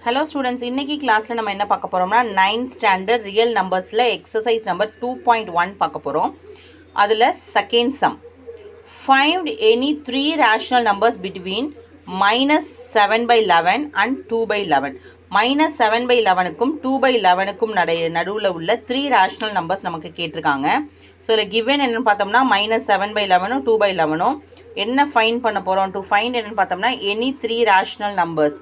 Hello students, இன்னைக்கு கிளாஸ்ல நம்ம என்ன பார்க்க போறோம்னா 9th standard real numbersல exercise number 2.1 பார்க்க போறோம். அதுல second sum. Find any three rational numbers between -7/11 and 2/11. -7/11க்கும் 2/11க்கும் நடுவுல உள்ள 3 rational numbers நமக்கு கேட்டிருக்காங்க. ஸோ இதில் given என்னன்னு பார்த்தோம்னா -7/11 2/11 என்ன ஃபைண்ட் பண்ண போகிறோம் டு ஃபைண்ட் என்னன்னு பார்த்தோம்னா எனி 3 rational numbers.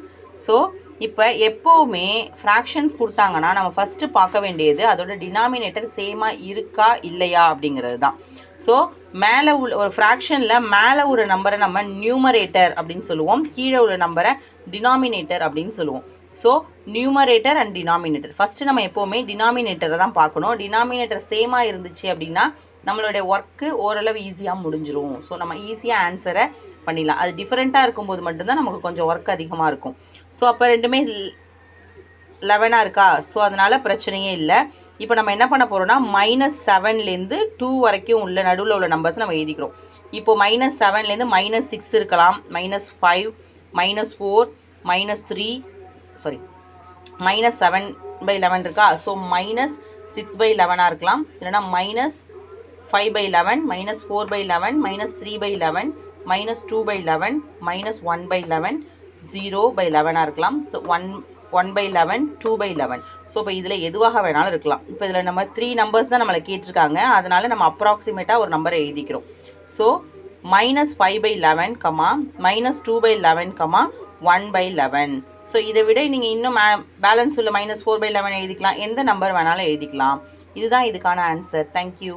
ஸோ இப்போ எப்போவுமே ஃப்ராக்ஷன்ஸ் கொடுத்தாங்கன்னா நம்ம ஃபஸ்ட்டு பார்க்க வேண்டியது அதோட டினாமினேட்டர் சேமாக இருக்கா இல்லையா அப்படிங்கிறது தான். ஸோ மேலே உள்ள ஒரு ஃப்ராக்ஷனில் மேலே ஒரு நம்பரை நம்ம நியூமரேட்டர் அப்படின்னு சொல்லுவோம், கீழே உள்ள நம்பரை டினாமினேட்டர் அப்படின்னு சொல்லுவோம். So numerator and denominator first நம்ம எப்போவுமே டினாமினேட்டரை தான் பார்க்கணும். டினாமினேட்டர் சேமாக இருந்துச்சு அப்படின்னா நம்மளுடைய ஒர்க்கு ஓரளவு ஈஸியாக முடிஞ்சிரும். ஸோ நம்ம ஈஸியாக ஆன்சரை பண்ணிடலாம். அது டிஃப்ரெண்ட்டாக இருக்கும்போது மட்டும்தான் நமக்கு கொஞ்சம் ஒர்க் அதிகமாக இருக்கும். ஸோ அப்போ ரெண்டுமே 11 இருக்கா, ஸோ அதனால் பிரச்சனையே இல்லை. இப்போ நம்ம என்ன பண்ண போகிறோம்னா -7லேருந்து 2 வரைக்கும் உள்ள நடுவில் உள்ள நம்பர்ஸ் நம்ம எழுதிக்கிறோம். இப்போது -7லேருந்து -6 இருக்கலாம், -5 -4 -3 சாரி -7/11 இருக்கா, ஸோ -6/11 இருக்கலாம், இல்லைனா -5/11 -4/11 -3/11 -2/11 -1/11 0/11 இருக்கலாம். ஸோ 1/11 2/11. ஸோ இப்போ இதில் எதுவாக வேணாலும் இருக்கலாம். இப்போ இதில் நம்ம 3 நம்பர்ஸ் தான் நம்மளை கேட்டிருக்காங்க, அதனால் நம்ம அப்ராக்சிமேட்டாக ஒரு நம்பரை எழுதிக்கிறோம். ஸோ -5/11 -2/11 1/11. ஸோ இதை விட நீங்கள் இன்னும் பேலன்ஸ் உள்ள -4/11 எழுதிக்கலாம், எந்த நம்பர் வேணாலும் எழுதிக்கலாம். இதுதான் இதுக்கான ஆன்சர். தேங்க்யூ.